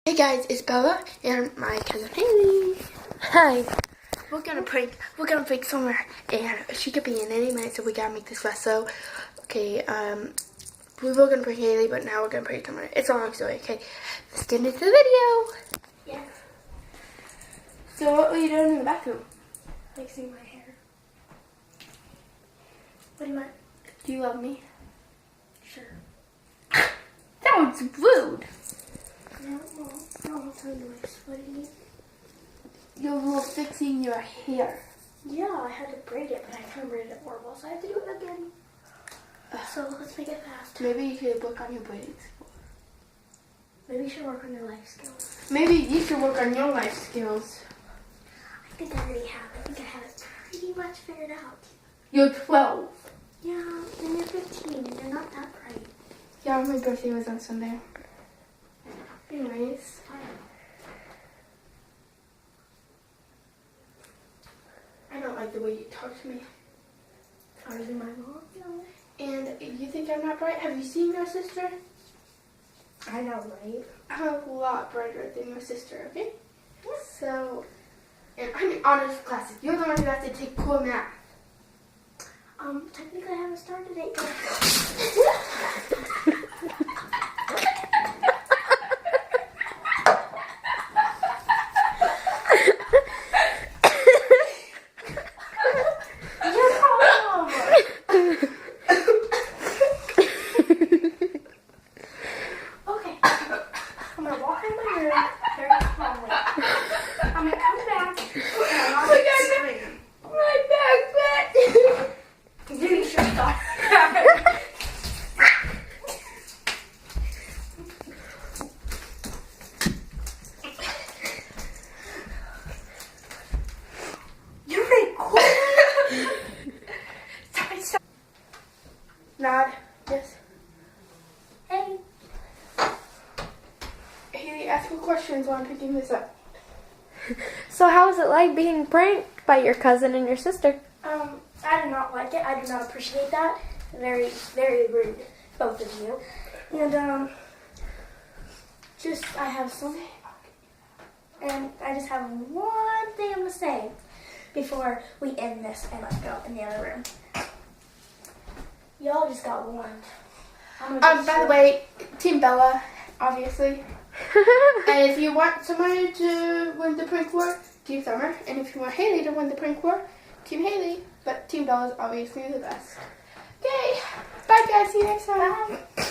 Hey guys, it's Bella and my cousin Haley. Hi. We're gonna prank Summer, and she could be in any minute, so we gotta make this fast. So, okay, we were gonna prank Haley, but now we're gonna prank Summer. It's a long story, okay? Let's get into the video. Yes. So, what were you doing in the bathroom? Fixing my hair. What do you want? Do you love me? Sure. That was rude. No, I'll tell you this. What do you need? You were fixing your hair. Yeah, I had to braid it, but I kind of braided it horrible, so I have to do it again. So let's make it fast. Maybe you should work on your braiding. Maybe you should work on your life skills. Maybe you should work on your life skills. I think I already have. I think I have it pretty much figured out. You're 12. Yeah, and you're 15, and you're not that bright. Yeah, my birthday was on Sunday. Anyways, I don't like the way you talk to me. are you my mom? No. And you think I'm not bright? Have you seen your sister? I know, right? I'm a lot brighter than your sister, okay? So, and I'm in honors classes. You're the one who has to take core math. Technically I haven't started it yet. Okay. I'm gonna walk in my room very calmly. I'm gonna come back and I'm gonna scream. My backpack! You should stop. You're recording. Stop. Nod. Yes. Hey. Haley, ask me questions while I'm picking this up. So how was it like being pranked by your cousin and your sister? I do not like it. I do not appreciate that. Very, very rude, both of you. And I just have one thing I'm gonna say before we end this and let's go in the other room. Y'all just got warned. By the way, Team Bella, obviously. And if you want somebody to win the prank war, Team Summer. And if you want Haley to win the prank war, Team Haley. But Team Bella is obviously the best. Okay. Bye guys. See you next time. Bye.